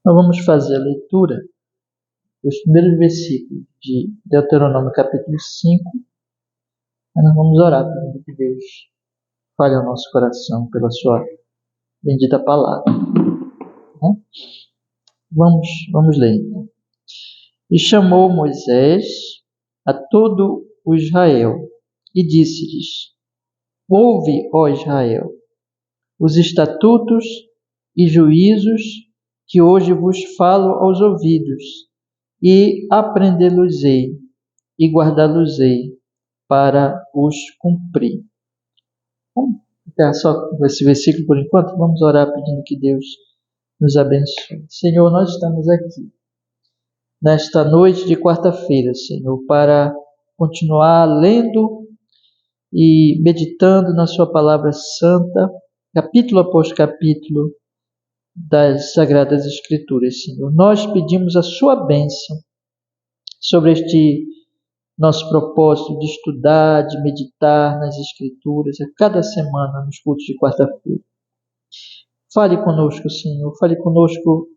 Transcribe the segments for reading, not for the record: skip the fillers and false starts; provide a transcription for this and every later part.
Nós vamos fazer a leitura dos primeiros versículos de Deuteronômio capítulo 5, e nós vamos orar pedindo que Deus fale ao nosso coração pela sua bendita palavra. Né? Vamos ler então. E chamou Moisés a todo o Israel e disse-lhes: Ouve, ó Israel, os estatutos e juízos que hoje vos falo aos ouvidos, e aprendê-los-ei e guardá-los-ei para os cumprir. Vamos ficar só com esse versículo por enquanto? Vamos orar pedindo que Deus nos abençoe. Senhor, nós estamos aqui nesta noite de quarta-feira, Senhor, para continuar lendo e meditando na sua palavra santa, capítulo após capítulo das Sagradas Escrituras, Senhor. Nós pedimos a sua bênção sobre este nosso propósito de estudar, de meditar nas Escrituras, a cada semana nos cultos de quarta-feira. Fale conosco, Senhor, fale conosco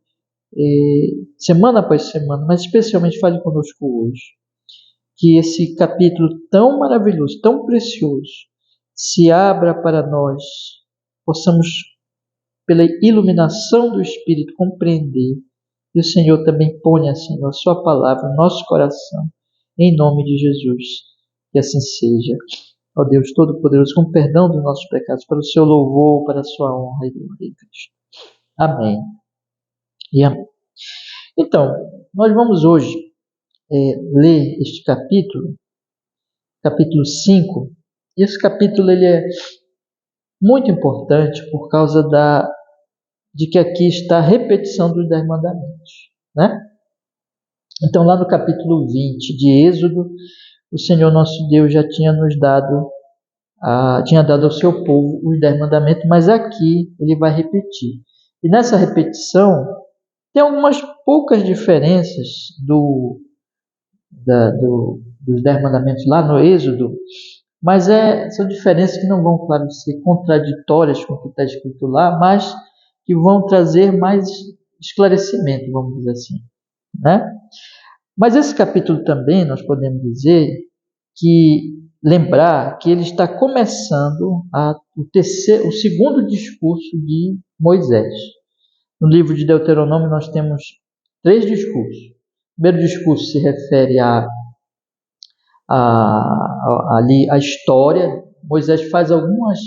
semana após semana, mas especialmente fale conosco hoje. Que esse capítulo tão maravilhoso, tão precioso, se abra para nós, possamos, pela iluminação do Espírito, compreender. E o Senhor também ponha, Senhor, a sua palavra no nosso coração, em nome de Jesus. Que assim seja. Ó Deus Todo-Poderoso, com perdão dos nossos pecados, para o seu louvor, para a sua honra e glória em Cristo. Amém. E amém. Então, nós vamos hoje ler este capítulo 5. E esse capítulo ele é muito importante por causa de que aqui está a repetição dos 10 mandamentos, né? Então, lá no capítulo 20 de Êxodo, o Senhor nosso Deus já tinha dado ao seu povo os 10 mandamentos, mas aqui ele vai repetir. E nessa repetição tem algumas poucas diferenças dos 10 mandamentos lá no Êxodo, mas são diferenças que não vão, claro, ser contraditórias com o que está escrito lá, mas que vão trazer mais esclarecimento, vamos dizer assim, né? Mas esse capítulo também, nós podemos lembrar que ele está começando o segundo discurso de Moisés. No livro de Deuteronômio nós temos 3 discursos. O primeiro discurso se refere à história. Moisés faz alguns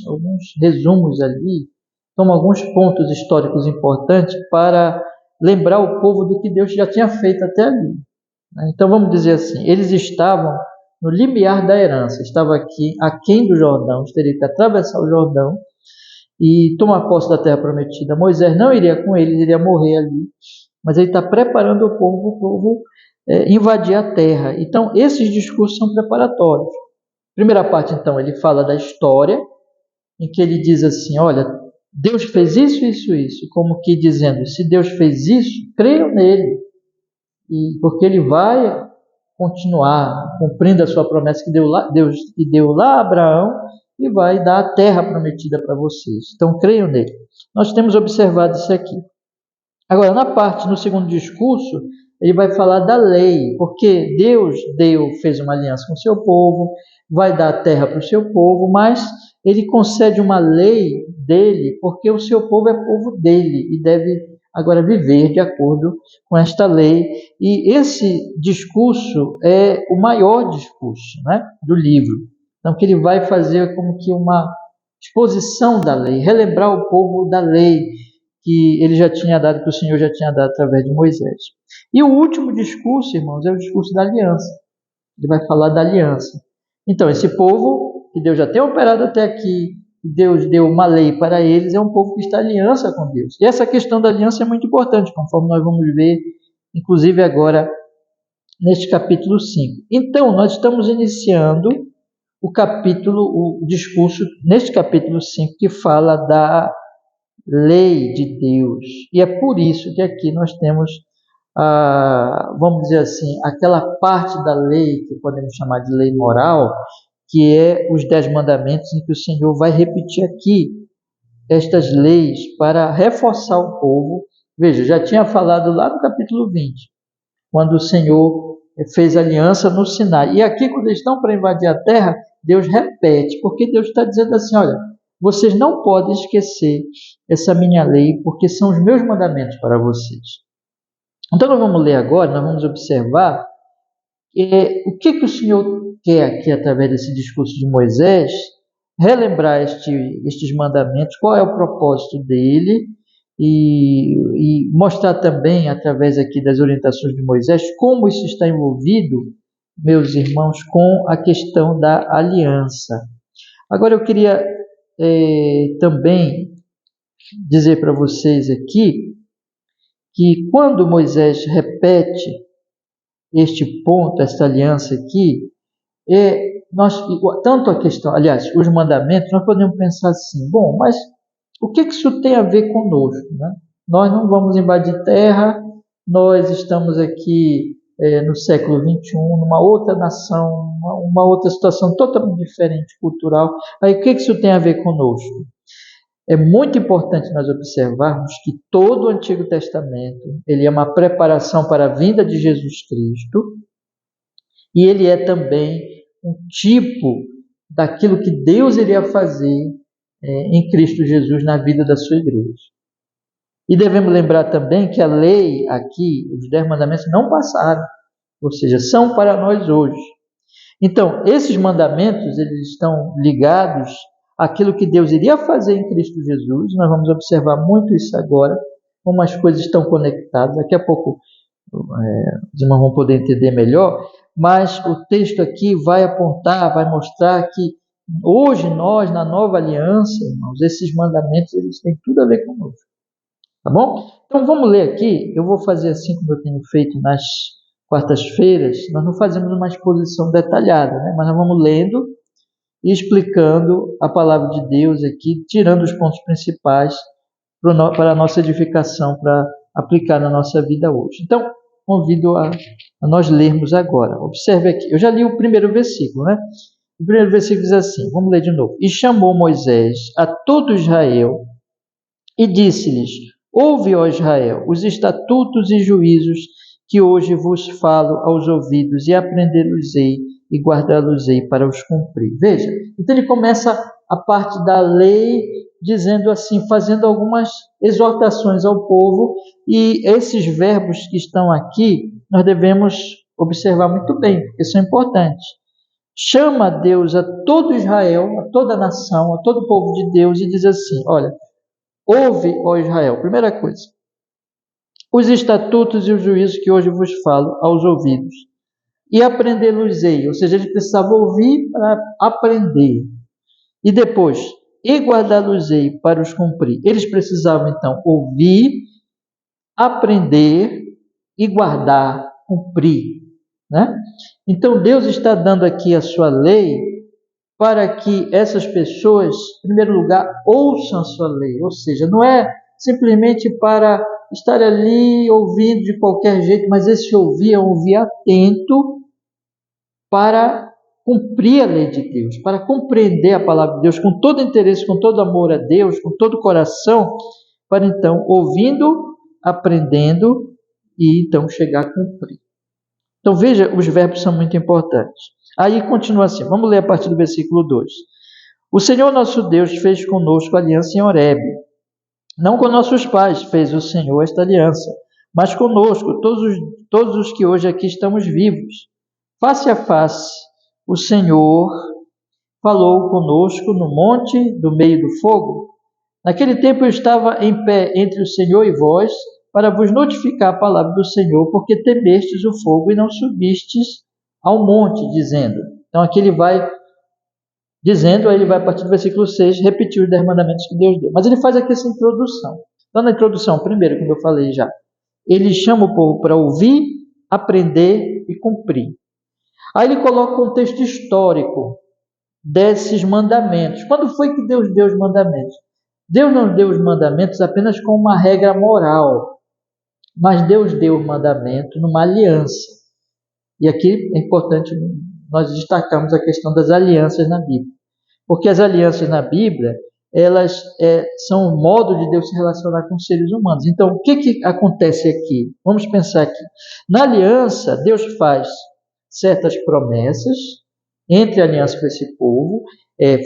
resumos ali, toma alguns pontos históricos importantes para lembrar o povo do que Deus já tinha feito até ali. Então vamos dizer assim, eles estavam no limiar da herança, estavam aqui aquém do Jordão, eles teriam que atravessar o Jordão e tomar posse da terra prometida. Moisés não iria com eles, iria morrer ali, mas ele está preparando o povo invadir a terra. Então esses discursos são preparatórios. Primeira parte, então, ele fala da história, em que ele diz assim, olha, Deus fez isso, isso, isso, como que dizendo, se Deus fez isso, creiam nele, porque ele vai continuar cumprindo a sua promessa que Deus deu lá a Abraão e vai dar a terra prometida para vocês. Então, creiam nele. Nós temos observado isso aqui. Agora, no segundo discurso, ele vai falar da lei, porque Deus fez uma aliança com o seu povo, vai dar a terra para o seu povo, mas ele concede uma lei dele, porque o seu povo é povo dele e deve agora viver de acordo com esta lei. E esse discurso é o maior discurso, né, do livro. Então, que ele vai fazer como que uma exposição da lei, relembrar o povo da lei que ele já tinha dado, que o Senhor já tinha dado através de Moisés. E o último discurso, irmãos, é o discurso da aliança. Ele vai falar da aliança. Então, esse povo que Deus já tem operado até aqui, Deus deu uma lei para eles, é um povo que está em aliança com Deus. E essa questão da aliança é muito importante, conforme nós vamos ver, inclusive agora, neste capítulo 5. Então, nós estamos iniciando o discurso, neste capítulo 5, que fala da lei de Deus. E é por isso que aqui nós temos, vamos dizer assim, aquela parte da lei, que podemos chamar de lei moral, que é os 10 mandamentos, em que o Senhor vai repetir aqui estas leis para reforçar o povo Veja, já tinha falado lá no capítulo 20, quando o Senhor fez aliança no Sinai. E aqui, quando eles estão para invadir a terra, Deus repete, porque Deus está dizendo assim, olha, vocês não podem esquecer essa minha lei, porque são os meus mandamentos para vocês. Então, nós vamos ler agora, nós vamos observar o que o Senhor quer aqui, através desse discurso de Moisés, relembrar estes mandamentos, qual é o propósito dele, e mostrar também, através aqui das orientações de Moisés, como isso está envolvido, meus irmãos, com a questão da aliança. Agora eu queria também dizer para vocês aqui, que quando Moisés repete este ponto, esta aliança aqui, tanto a questão, aliás, os mandamentos, nós podemos pensar assim, bom, mas o que isso tem a ver conosco, né? Nós não vamos invadir terra, nós estamos aqui no século XXI, numa outra nação, uma outra situação totalmente diferente, cultural. Aí o que isso tem a ver conosco? É muito importante nós observarmos que todo o Antigo Testamento ele é uma preparação para a vinda de Jesus Cristo, e ele é também um tipo daquilo que Deus iria fazer em Cristo Jesus na vida da sua igreja. E devemos lembrar também que a lei aqui, os 10 mandamentos, não passaram, ou seja, são para nós hoje. Então, esses mandamentos eles estão ligados àquilo que Deus iria fazer em Cristo Jesus. Nós vamos observar muito isso agora, como as coisas estão conectadas. Daqui a pouco os irmãos vão poder entender melhor, mas o texto aqui vai apontar, vai mostrar que hoje nós, na nova aliança, irmãos, esses mandamentos eles têm tudo a ver conosco. Tá bom? Então vamos ler aqui, eu vou fazer assim como eu tenho feito nas quartas-feiras, nós não fazemos uma exposição detalhada, né? Mas nós vamos lendo e explicando a palavra de Deus aqui, tirando os pontos principais para a nossa edificação, para aplicar na nossa vida hoje. Então, convido a nós lermos agora. Observe aqui, eu já li o primeiro versículo, né? O primeiro versículo diz assim, vamos ler de novo. E chamou Moisés a todo Israel e disse-lhes, ouve, ó Israel, os estatutos e juízos que hoje vos falo aos ouvidos, e aprender-los-ei e guardá-los-ei para os cumprir. Veja, então ele começa a parte da lei, dizendo assim, fazendo algumas exortações ao povo, e esses verbos que estão aqui, nós devemos observar muito bem, porque são importantes. Chama Deus a todo Israel, a toda a nação, a todo o povo de Deus, e diz assim, olha, ouve, ó Israel, primeira coisa, os estatutos e os juízos que hoje vos falo aos ouvidos, e aprender-los-ei, ou seja, ele precisava ouvir para aprender, e depois, e guardá-los-ei para os cumprir. Eles precisavam então ouvir, aprender e guardar, cumprir, né? Então Deus está dando aqui a sua lei para que essas pessoas, em primeiro lugar, ouçam a sua lei, ou seja, não é simplesmente para estar ali ouvindo de qualquer jeito, mas esse ouvir é um ouvir atento para cumprir a lei de Deus, para compreender a palavra de Deus com todo interesse, com todo amor a Deus, com todo o coração, para então, ouvindo, aprendendo e então chegar a cumprir. Então veja, os verbos são muito importantes. Aí continua assim, vamos ler a partir do versículo 2. O Senhor nosso Deus fez conosco aliança em Horebe. Não com nossos pais fez o Senhor esta aliança, mas conosco, todos os que hoje aqui estamos vivos. Face a face, o Senhor falou conosco no monte do meio do fogo. Naquele tempo eu estava em pé entre o Senhor e vós, para vos notificar a palavra do Senhor, porque temestes o fogo e não subistes ao monte, dizendo. Então aqui ele vai dizendo, aí ele vai a partir do versículo 6, repetir os 10 mandamentos que Deus deu. Mas ele faz aqui essa introdução. Então na introdução, primeiro, como eu falei já, ele chama o povo para ouvir, aprender e cumprir. Aí ele coloca o contexto histórico desses mandamentos. Quando foi que Deus deu os mandamentos? Deus não deu os mandamentos apenas com uma regra moral, mas Deus deu o mandamento numa aliança. E aqui é importante nós destacarmos a questão das alianças na Bíblia. Porque as alianças na Bíblia, elas são o modo de Deus se relacionar com os seres humanos. Então, o que acontece aqui? Vamos pensar aqui. Na aliança, Deus faz certas promessas, entre a aliança com esse povo,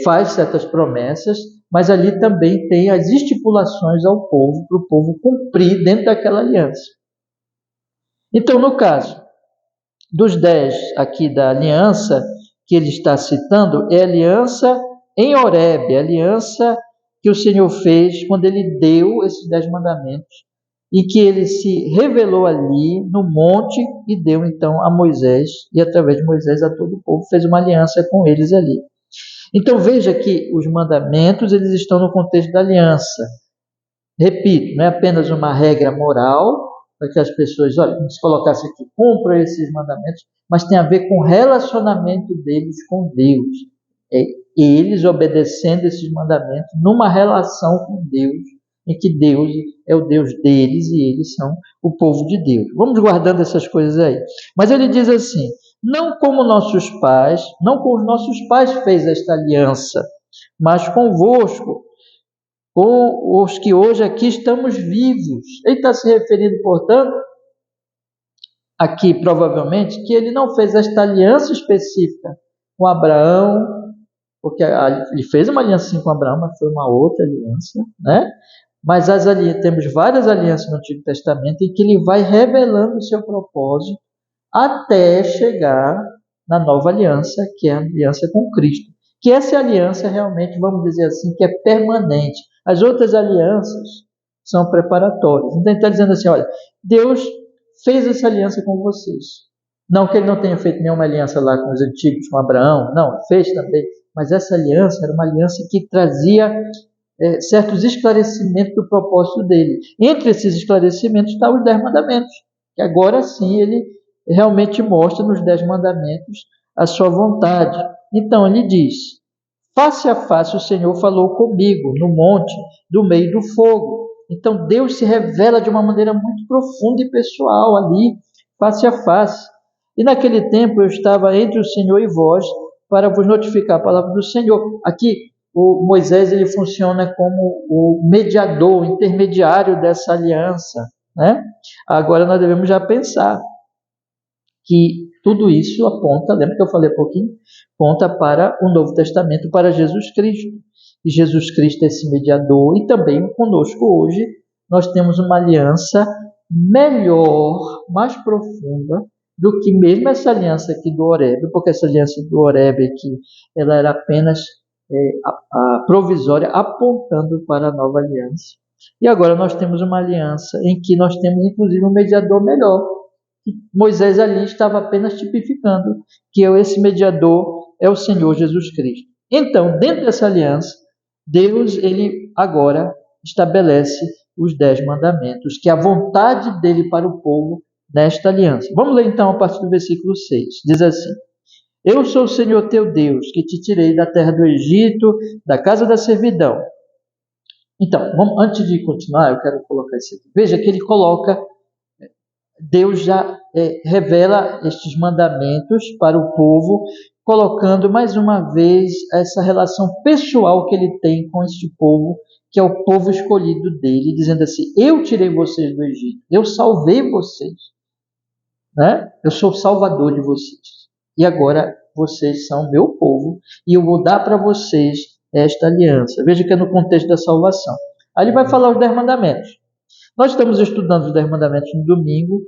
faz certas promessas, mas ali também tem as estipulações ao povo, para o povo cumprir dentro daquela aliança. Então, no caso dos 10 aqui da aliança que ele está citando, é a aliança em Horebe, a aliança que o Senhor fez quando ele deu esses 10 mandamentos, e que ele se revelou ali no monte e deu então a Moisés, e através de Moisés a todo o povo, fez uma aliança com eles ali. Então veja que os mandamentos eles estão no contexto da aliança. Repito, não é apenas uma regra moral, para que as pessoas, olha, se colocasse aqui, cumpram esses mandamentos, mas tem a ver com o relacionamento deles com Deus. Eles obedecendo esses mandamentos numa relação com Deus, em que Deus é o Deus deles e eles são o povo de Deus. Vamos guardando essas coisas aí. Mas ele diz assim, não com os nossos pais fez esta aliança, mas convosco, com os que hoje aqui estamos vivos. Ele está se referindo, portanto, aqui provavelmente, que ele não fez esta aliança específica com Abraão, porque ele fez uma aliança sim com Abraão, mas foi uma outra aliança, né? Mas temos várias alianças no Antigo Testamento em que ele vai revelando o seu propósito até chegar na nova aliança, que é a aliança com Cristo. Que essa aliança realmente, vamos dizer assim, que é permanente. As outras alianças são preparatórias. Então ele está dizendo assim, olha, Deus fez essa aliança com vocês. Não que ele não tenha feito nenhuma aliança lá com os antigos, com Abraão, não, fez também. Mas essa aliança era uma aliança que trazia certos esclarecimentos do propósito dele. Entre esses esclarecimentos estão os 10 mandamentos, que agora sim ele realmente mostra nos 10 mandamentos a sua vontade. Então ele diz, face a face o Senhor falou comigo no monte do meio do fogo. Então Deus se revela de uma maneira muito profunda e pessoal ali, face a face. E naquele tempo eu estava entre o Senhor e vós, para vos notificar a palavra do Senhor. Aqui o Moisés ele funciona como o mediador, o intermediário dessa aliança, né? Agora nós devemos já pensar que tudo isso aponta, lembra que eu falei um pouquinho? Aponta para o Novo Testamento, para Jesus Cristo. E Jesus Cristo é esse mediador, e também conosco hoje nós temos uma aliança melhor, mais profunda, do que mesmo essa aliança aqui do Horebe, porque essa aliança do Horebe aqui, ela era apenas a provisória, apontando para a nova aliança. E agora nós temos uma aliança em que nós temos inclusive um mediador melhor. Moisés ali estava apenas tipificando que esse mediador é o Senhor Jesus Cristo. Então, dentro dessa aliança, Deus ele agora estabelece os 10 mandamentos, que é a vontade dele para o povo nesta aliança. Vamos ler então a partir do versículo 6. Diz assim, eu sou o Senhor teu Deus, que te tirei da terra do Egito, da casa da servidão. Então, antes de continuar, eu quero colocar isso aqui. Veja que ele coloca, Deus já revela estes mandamentos para o povo, colocando mais uma vez essa relação pessoal que ele tem com este povo, que é o povo escolhido dele, dizendo assim, eu tirei vocês do Egito, eu salvei vocês, né? Eu sou o salvador de vocês. E agora vocês são meu povo e eu vou dar para vocês esta aliança. Veja que é no contexto da salvação. Aí ele vai falar os 10 mandamentos. Nós estamos estudando os 10 mandamentos no domingo.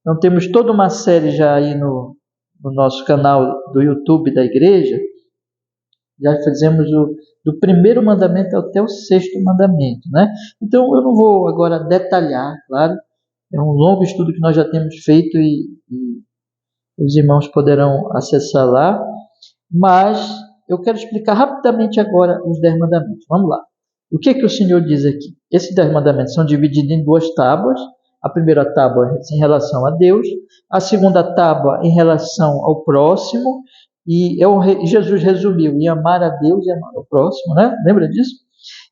Então temos toda uma série já aí no nosso canal do YouTube da igreja. Já fizemos do primeiro mandamento até o 6º mandamento, né? Então eu não vou agora detalhar, claro. É um longo estudo que nós já temos feito e os irmãos poderão acessar lá, mas eu quero explicar rapidamente agora os 10 mandamentos. Vamos lá. O que o Senhor diz aqui? Esses 10 mandamentos são divididos em 2 tábuas. A primeira tábua em relação a Deus, a segunda tábua em relação ao próximo, e Jesus resumiu em amar a Deus e amar ao próximo, né? Lembra disso?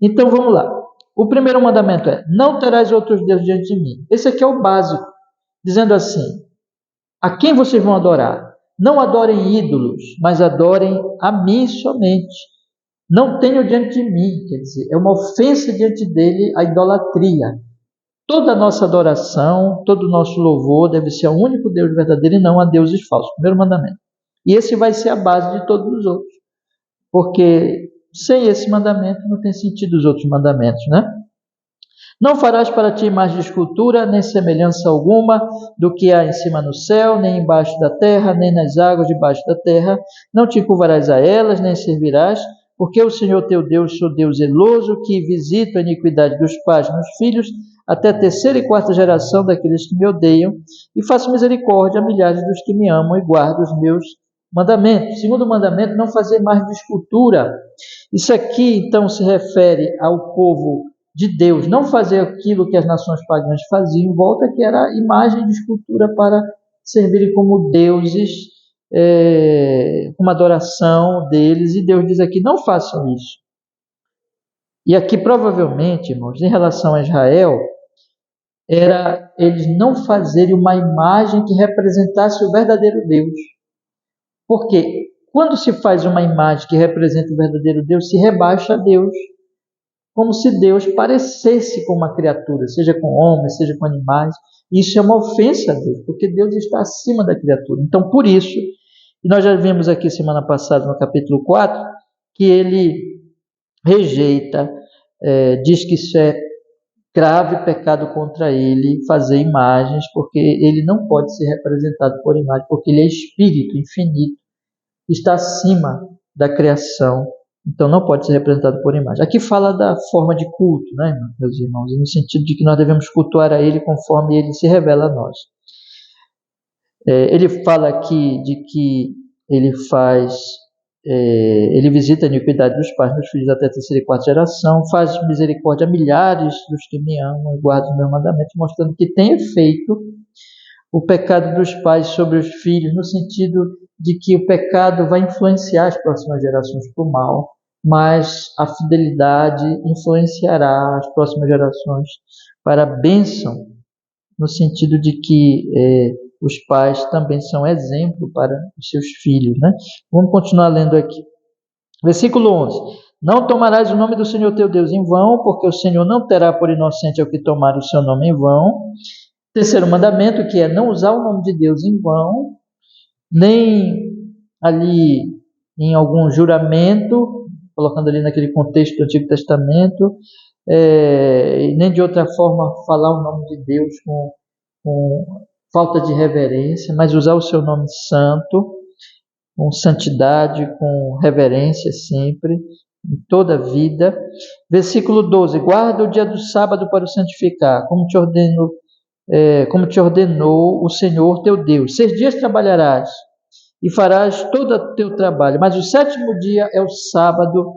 Então vamos lá. O primeiro mandamento é, não terás outros deuses diante de mim. Esse aqui é o básico, dizendo assim, a quem vocês vão adorar? Não adorem ídolos, mas adorem a mim somente. Não tenho diante de mim, quer dizer, é uma ofensa diante dele a idolatria. Toda a nossa adoração, todo o nosso louvor deve ser ao único Deus verdadeiro e não a deuses falsos. Primeiro mandamento. E esse vai ser a base de todos os outros. Porque sem esse mandamento não tem sentido os outros mandamentos, né? Não farás para ti imagem de escultura, nem semelhança alguma do que há em cima no céu, nem embaixo da terra, nem nas águas debaixo da terra. Não te curvarás a elas, nem servirás, porque o Senhor teu Deus, sou Deus zeloso, que visita a iniquidade dos pais nos filhos, até a terceira e quarta geração daqueles que me odeiam, e faço misericórdia a milhares dos que me amam e guardam os meus mandamentos. Segundo mandamento, não fazer imagem de escultura. Isso aqui, então, se refere ao povo de Deus, não fazer aquilo que as nações pagãs faziam em volta, que era imagem de escultura para servirem como deuses, uma adoração deles, e Deus diz aqui, não façam isso. E aqui provavelmente, irmãos, em relação a Israel, era eles não fazerem uma imagem que representasse o verdadeiro Deus. Porque quando se faz uma imagem que representa o verdadeiro Deus, se rebaixa a Deus, como se Deus parecesse com uma criatura, seja com homens, seja com animais. Isso é uma ofensa a Deus, porque Deus está acima da criatura. Então, por isso, e nós já vimos aqui semana passada no capítulo 4, que ele rejeita, diz que isso é grave pecado contra ele, fazer imagens, porque ele não pode ser representado por imagem, porque ele é espírito infinito, está acima da criação, então não pode ser representado por imagem. Aqui fala da forma de culto, né, meus irmãos, no sentido de que nós devemos cultuar a ele conforme ele se revela a nós. Ele fala aqui de que ele ele visita a iniquidade dos pais, dos filhos até a terceira e quarta geração, faz misericórdia a milhares dos que me amam e guardam os meus mandamentos, mostrando que tem efeito o pecado dos pais sobre os filhos, no sentido de que o pecado vai influenciar as próximas gerações para o mal, mas a fidelidade influenciará as próximas gerações para a bênção, no sentido de que os pais também são exemplo para os seus filhos, né? Vamos continuar lendo aqui. Versículo 11. Não tomarás o nome do Senhor teu Deus em vão, porque o Senhor não terá por inocente ao que tomar o seu nome em vão. Terceiro mandamento, que é não usar o nome de Deus em vão, nem ali em algum juramento, colocando ali naquele contexto do Antigo Testamento, nem de outra forma falar o nome de Deus com falta de reverência, mas usar o seu nome santo, com santidade, com reverência sempre, em toda a vida. Versículo 12. Guarda o dia do sábado para o santificar, como te ordenou o Senhor teu Deus. 6 dias trabalharás e farás todo o teu trabalho, mas o sétimo dia é o sábado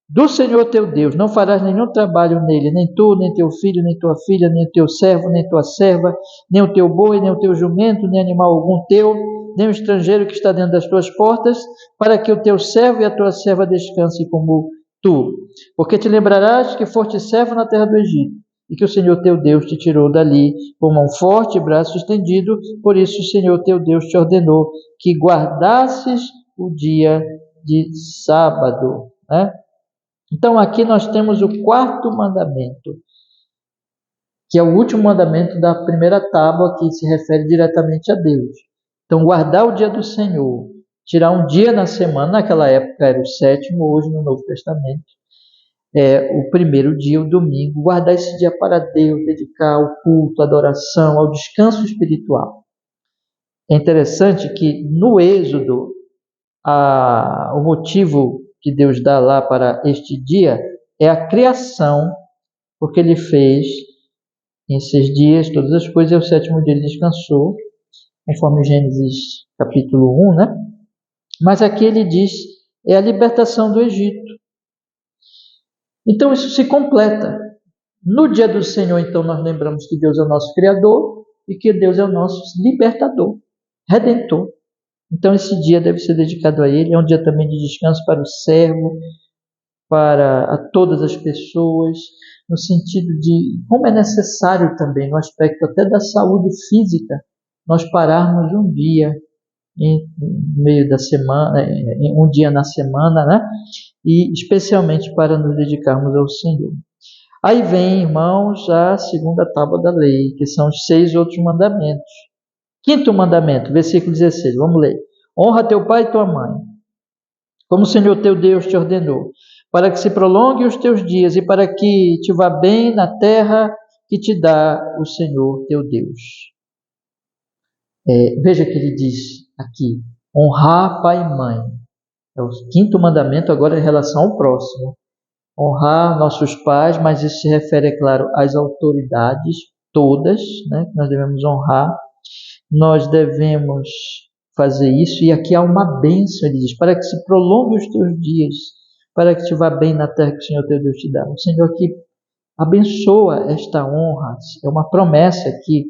do Senhor teu Deus. Não farás nenhum trabalho nele, nem tu, nem teu filho, nem tua filha, nem o teu servo, nem tua serva, nem o teu boi, nem o teu jumento, nem animal algum teu, nem o estrangeiro que está dentro das tuas portas, para que o teu servo e a tua serva descansem como tu. Porque te lembrarás que foste servo na terra do Egito, e que o Senhor teu Deus te tirou dali com mão forte e braço estendido. Por isso o Senhor teu Deus te ordenou que guardasses o dia de sábado, né? Então aqui nós temos o quarto mandamento, que é o último mandamento da primeira tábua, que se refere diretamente a Deus. Então guardar o dia do Senhor, tirar um dia na semana, naquela época era o sétimo, hoje no Novo Testamento é o primeiro dia, o domingo, guardar esse dia para Deus, dedicar ao culto, à adoração, ao descanso espiritual. É interessante que no Êxodo, o motivo que Deus dá lá para este dia é a criação, porque ele fez em 6 dias todas as coisas, e o sétimo dia ele descansou, conforme Gênesis capítulo 1, né? Mas aqui ele diz, é a libertação do Egito. Então isso se completa. No dia do Senhor, então, nós lembramos que Deus é o nosso Criador e que Deus é o nosso libertador, redentor. Então esse dia deve ser dedicado a Ele, é um dia também de descanso para o servo, para todas as pessoas, no sentido de como é necessário também, no aspecto até da saúde física, nós pararmos um dia no meio da semana, em um dia na semana, né? E especialmente para nos dedicarmos ao Senhor. Aí vem, irmãos, a segunda tábua da lei, que são os 6 outros mandamentos. Quinto mandamento, versículo 16, vamos ler. Honra teu pai e tua mãe, como o Senhor teu Deus te ordenou, para que se prolongue os teus dias e para que te vá bem na terra que te dá o Senhor teu Deus. Veja que ele diz aqui, honrar pai e mãe. É o quinto mandamento agora em relação ao próximo. Honrar nossos pais, mas isso se refere, é claro, às autoridades todas, né, que nós devemos honrar. Nós devemos fazer isso, e aqui há uma bênção, ele diz, para que se prolongue os teus dias, para que te vá bem na terra que o Senhor teu Deus te dá. O Senhor aqui abençoa esta honra, é uma promessa aqui.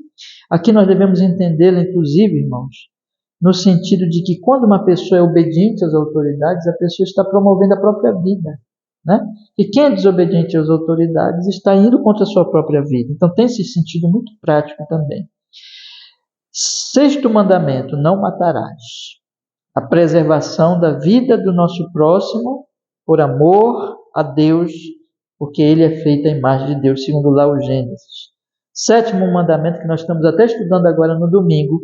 Aqui nós devemos entendê-la, inclusive, irmãos, no sentido de que quando uma pessoa é obediente às autoridades, a pessoa está promovendo a própria vida, né? E quem é desobediente às autoridades está indo contra a sua própria vida. Então tem esse sentido muito prático também. Sexto mandamento, não matarás. A preservação da vida do nosso próximo por amor a Deus, porque ele é feito à imagem de Deus, segundo lá o Gênesis. Sétimo mandamento, que nós estamos até estudando agora no domingo,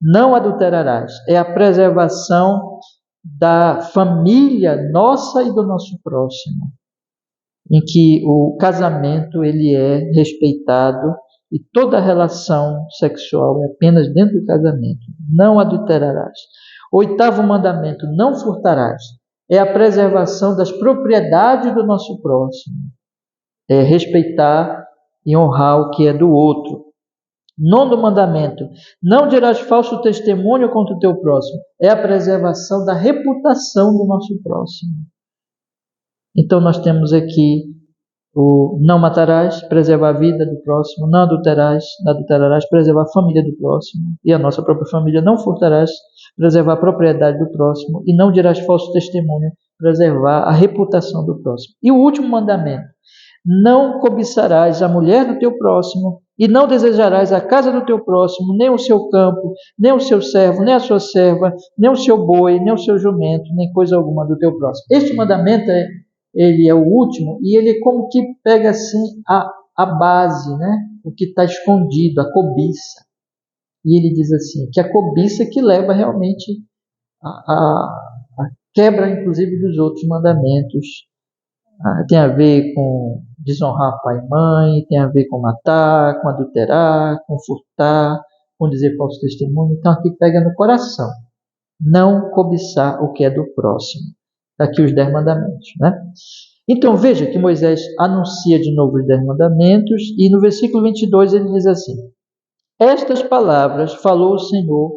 não adulterarás. É a preservação da família nossa e do nosso próximo, em que o casamento ele é respeitado e toda relação sexual é apenas dentro do casamento. Não adulterarás. Oitavo mandamento, não furtarás. É a preservação das propriedades do nosso próximo. É respeitar e honrar o que é do outro. Nono mandamento, não dirás falso testemunho contra o teu próximo. É a preservação da reputação do nosso próximo. Então nós temos aqui o não matarás, preservar a vida do próximo, não adulterarás, preservar a família do próximo e a nossa própria família, não furtarás, preservar a propriedade do próximo e não dirás falso testemunho, preservar a reputação do próximo. E o último mandamento, não cobiçarás a mulher do teu próximo e não desejarás a casa do teu próximo, nem o seu campo, nem o seu servo, nem a sua serva, nem o seu boi, nem o seu jumento, nem coisa alguma do teu próximo. Este mandamento ele é o último, e ele como que pega assim a base, né? O que está escondido, a cobiça. E ele diz assim, que a cobiça que leva realmente a quebra, inclusive, dos outros mandamentos. Tem a ver com desonrar pai e mãe, tem a ver com matar, com adulterar, com furtar, com dizer falso testemunho. Então aqui pega no coração. Não cobiçar o que é do próximo. Aqui os 10 mandamentos, né? Então veja que Moisés anuncia de novo os 10 mandamentos e no versículo 22 ele diz assim: estas palavras falou o Senhor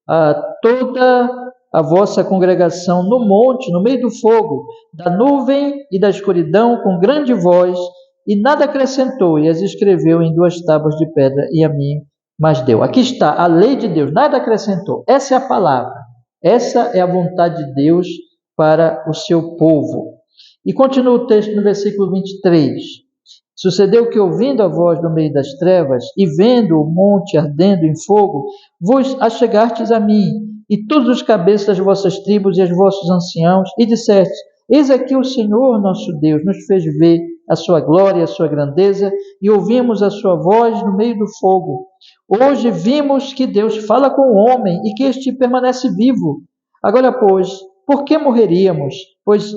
a toda a vossa congregação no monte, no meio do fogo, da nuvem e da escuridão, com grande voz, e nada acrescentou, e as escreveu em 2 tábuas de pedra, e a mim mas deu. Aqui está a lei de Deus, nada acrescentou. Essa é a palavra, essa é a vontade de Deus para o seu povo. E continua o texto no versículo 23. Sucedeu que, ouvindo a voz no meio das trevas, e vendo o monte ardendo em fogo, vos achegastes a mim, e todos os cabeças das vossas tribos e os vossos anciãos, e dissestes: eis aqui o Senhor nosso Deus nos fez ver a sua glória e a sua grandeza, e ouvimos a sua voz no meio do fogo. Hoje vimos que Deus fala com o homem, e que este permanece vivo. Agora, pois, por que morreríamos? Pois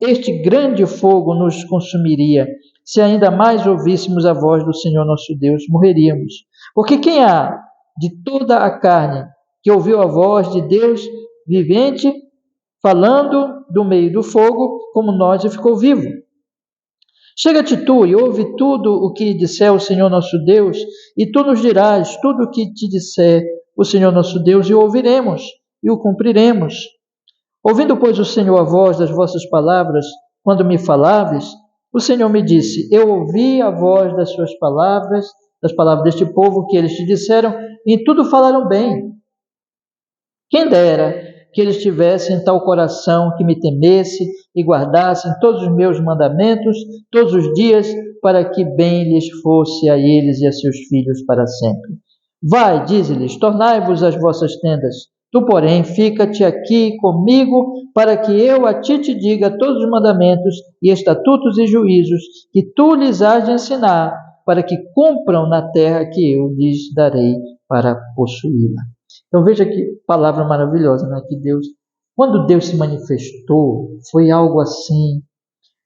este grande fogo nos consumiria. Se ainda mais ouvíssemos a voz do Senhor nosso Deus, morreríamos. Porque quem há de toda a carne que ouviu a voz de Deus vivente, falando do meio do fogo, como nós, e ficou vivo? Chega-te tu e ouve tudo o que disser o Senhor nosso Deus, e tu nos dirás tudo o que te disser o Senhor nosso Deus, e o ouviremos, e o cumpriremos. Ouvindo, pois, o Senhor a voz das vossas palavras, quando me faláveis, o Senhor me disse: eu ouvi a voz das suas palavras, das palavras deste povo que eles te disseram, e em tudo falaram bem. Quem dera que eles tivessem tal coração que me temesse e guardassem todos os meus mandamentos todos os dias, para que bem lhes fosse a eles e a seus filhos para sempre. Vai, dize-lhes, tornai-vos as vossas tendas, Tu, porém, fica-te aqui comigo, para que eu a ti te diga todos os mandamentos e estatutos e juízos que tu lhes hás de ensinar, para que cumpram na terra que eu lhes darei para possuí-la. Então veja que palavra maravilhosa, né? Que Deus, quando Deus se manifestou, foi algo assim,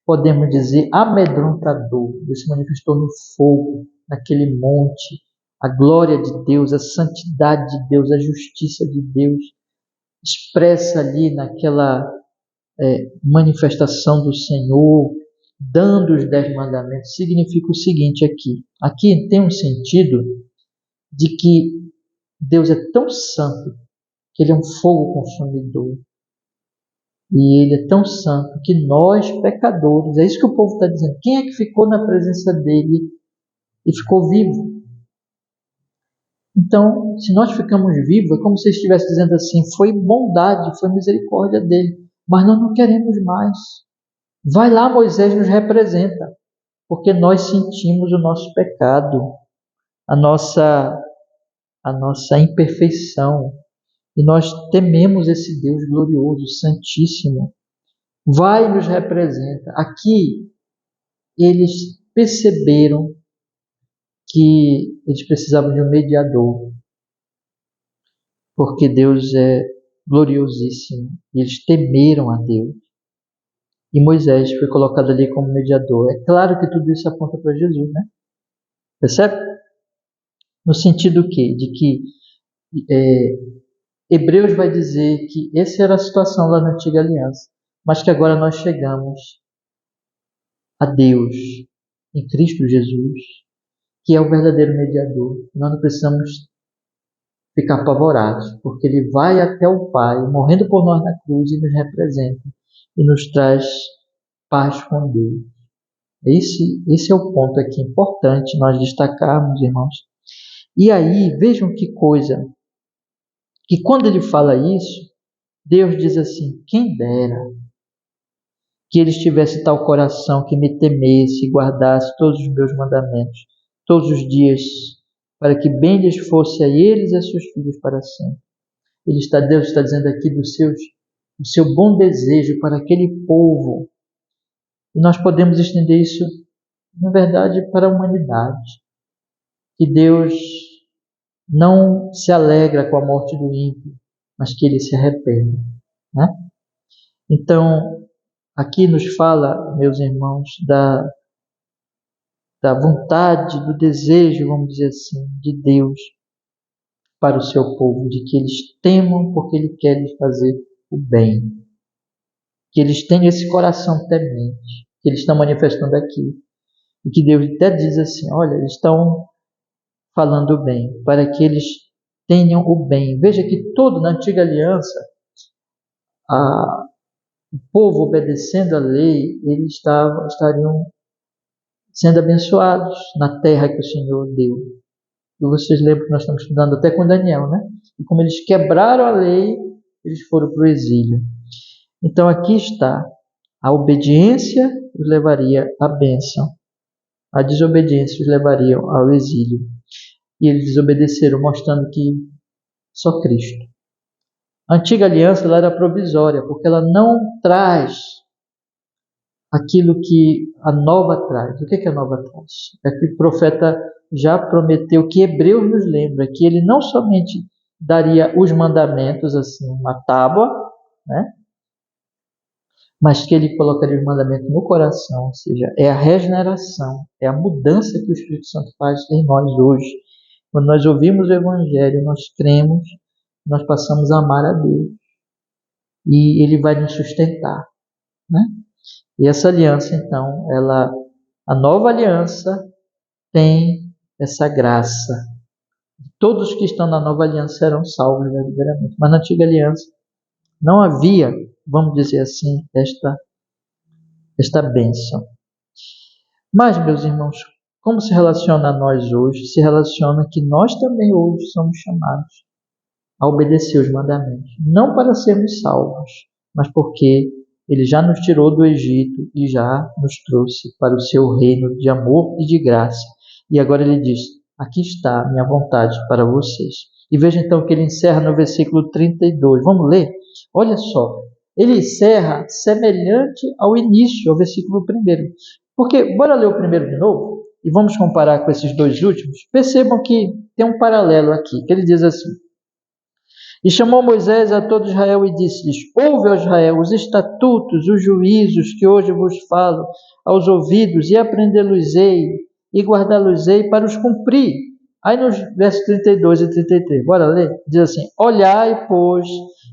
podemos dizer, amedrontador. Deus se manifestou no fogo, naquele monte, a glória de Deus, a santidade de Deus, a justiça de Deus, expressa ali naquela manifestação do Senhor, dando os 10 mandamentos. Significa o seguinte aqui. Aqui tem um sentido de que Deus é tão santo que Ele é um fogo consumidor. E Ele é tão santo que nós, pecadores, é isso que o povo está dizendo. Quem é que ficou na presença dEle e ficou vivo? Então, se nós ficamos vivos, é como se estivesse dizendo assim, foi bondade, foi misericórdia dEle, mas nós não queremos mais. Vai lá, Moisés nos representa, porque nós sentimos o nosso pecado, a nossa imperfeição, e nós tememos esse Deus glorioso, santíssimo. Vai e nos representa. Aqui, eles perceberam que eles precisavam de um mediador, porque Deus é gloriosíssimo, e eles temeram a Deus. E Moisés foi colocado ali como mediador. É claro que tudo isso aponta para Jesus, né? Percebe? No sentido quê? De que Hebreus vai dizer que essa era a situação lá na Antiga Aliança, mas que agora nós chegamos a Deus em Cristo Jesus, que é o verdadeiro mediador. Nós não precisamos ficar apavorados, porque Ele vai até o Pai, morrendo por nós na cruz e nos representa e nos traz paz com Deus. Esse é o ponto aqui importante nós destacarmos, irmãos. E aí, vejam que coisa, que quando Ele fala isso, Deus diz assim, quem dera que eles tivessem tal coração que me temesse e guardasse todos os meus mandamentos, todos os dias, para que bem lhes fosse a eles e a seus filhos para sempre. Deus está dizendo aqui do seu bom desejo para aquele povo. E nós podemos estender isso, na verdade, para a humanidade. Que Deus não se alegra com a morte do ímpio, mas que ele se arrepende, né? Então, aqui nos fala, meus irmãos, da vontade, do desejo, vamos dizer assim, de Deus para o seu povo, de que eles temam porque Ele quer lhes fazer o bem. Que eles tenham esse coração temente, que eles estão manifestando aqui. E que Deus até diz assim, olha, eles estão falando o bem, para que eles tenham o bem. Veja que todo na Antiga Aliança, o povo obedecendo a lei, eles estariam sendo abençoados na terra que o Senhor deu. E vocês lembram que nós estamos estudando até com Daniel, né? E como eles quebraram a lei, eles foram para o exílio. Então aqui está, a obediência os levaria à bênção, a desobediência os levaria ao exílio. E eles desobedeceram, mostrando que só Cristo. A antiga aliança ela era provisória, porque ela não traz aquilo que a nova traz. O que a nova traz? É que o profeta já prometeu, que Hebreus nos lembra, que ele não somente daria os mandamentos, assim, uma tábua, né? Mas que ele colocaria os mandamentos no coração, ou seja, é a regeneração, é a mudança que o Espírito Santo faz em nós hoje. Quando nós ouvimos o Evangelho, nós cremos, nós passamos a amar a Deus. E Ele vai nos sustentar, né? E essa aliança, então, a nova aliança tem essa graça. Todos que estão na nova aliança serão salvos verdadeiramente. Mas na antiga aliança não havia, vamos dizer assim, esta bênção. Mas, meus irmãos, como se relaciona a nós hoje? Se relaciona que nós também hoje somos chamados a obedecer os mandamentos. Não para sermos salvos, mas porque Ele já nos tirou do Egito e já nos trouxe para o seu reino de amor e de graça. E agora Ele diz, aqui está a minha vontade para vocês. E veja então que ele encerra no versículo 32. Vamos ler? Olha só. Ele encerra semelhante ao início, ao versículo 1. Porque, bora ler o primeiro de novo? E vamos comparar com esses dois últimos. Percebam que tem um paralelo aqui, que ele diz assim: e chamou Moisés a todo Israel e disse-lhes: ouve, ó Israel, os estatutos, os juízos que hoje vos falo aos ouvidos, e aprendê-los-ei, e guardá-los-ei para os cumprir. Aí nos versos 32 e 33, bora ler? Diz assim: olhai, pois,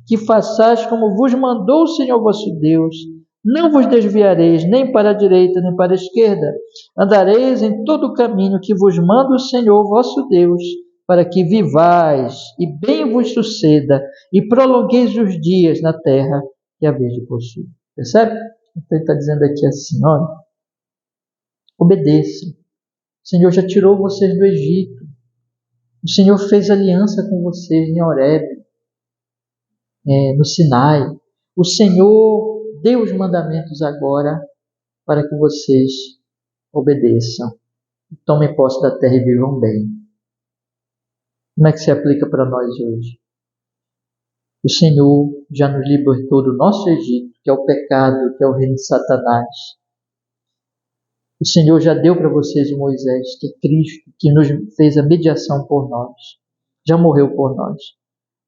que façais como vos mandou o Senhor vosso Deus, não vos desviareis nem para a direita nem para a esquerda, andareis em todo o caminho que vos manda o Senhor vosso Deus, para que vivais e bem vos suceda e prolongueis os dias na terra que haveis de possuir. Percebe? Então ele está dizendo aqui assim, olha, obedeçam. O Senhor já tirou vocês do Egito. O Senhor fez aliança com vocês em Horebe, no Sinai. O Senhor deu os mandamentos agora para que vocês obedeçam. Tomem posse da terra e vivam bem. Como é que se aplica para nós hoje? O Senhor já nos libertou do nosso Egito, que é o pecado, que é o reino de Satanás. O Senhor já deu para vocês o Moisés, que é Cristo, que nos fez a mediação por nós. Já morreu por nós.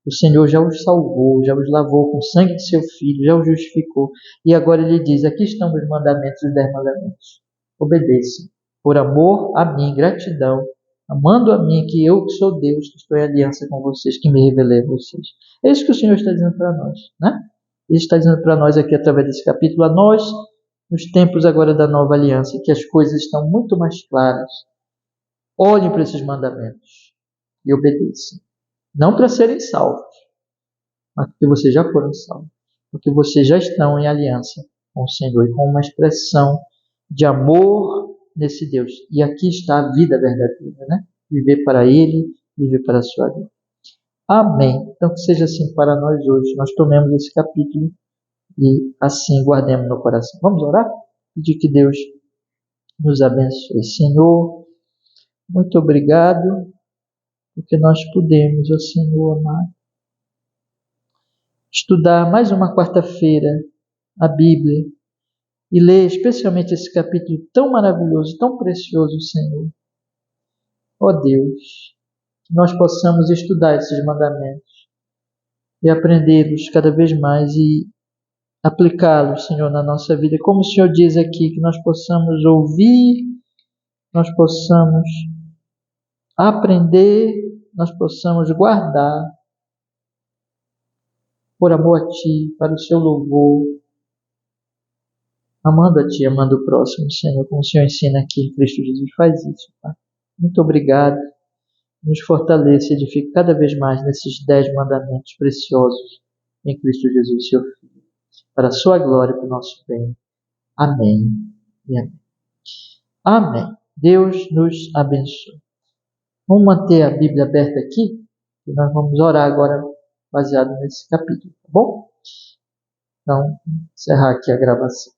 O Senhor já os salvou, já os lavou com o sangue de seu Filho, já os justificou. E agora ele diz, aqui estão os mandamentos, os 10 mandamentos. Obedeçam, por amor a mim, gratidão, amando a mim, que eu que sou Deus, que estou em aliança com vocês, que me revelei a vocês. É isso que o Senhor está dizendo para nós, né? Ele está dizendo para nós aqui, através desse capítulo, a nós, nos tempos agora da nova aliança, que as coisas estão muito mais claras. Olhem para esses mandamentos e obedeçam. Não para serem salvos, mas porque vocês já foram salvos. Porque vocês já estão em aliança com o Senhor e com uma expressão de amor nesse Deus. E aqui está a vida verdadeira, né? Viver para Ele, viver para a sua vida. Amém. Então que seja assim para nós hoje. Nós tomemos esse capítulo e assim guardemos no coração. Vamos orar? Pedir que Deus nos abençoe. Senhor, muito obrigado, porque nós podemos, ó Senhor amado, estudar mais uma quarta-feira a Bíblia e ler especialmente esse capítulo tão maravilhoso, tão precioso, Senhor. Ó Deus, que nós possamos estudar esses mandamentos e aprendê-los cada vez mais e aplicá-los, Senhor, na nossa vida. Como o Senhor diz aqui, que nós possamos ouvir, nós possamos aprender, nós possamos guardar por amor a Ti, para o Seu louvor, amando a Ti, amando o próximo, Senhor, como o Senhor ensina aqui em Cristo Jesus. Faz isso, Pai. Muito obrigado. Nos fortaleça e edifique cada vez mais nesses 10 mandamentos preciosos em Cristo Jesus, Seu Filho, para a Sua glória e para o nosso bem. Amém e amém. Amém. Deus nos abençoe. Vamos manter a Bíblia aberta aqui e nós vamos orar agora baseado nesse capítulo, tá bom? Então, encerrar aqui a gravação.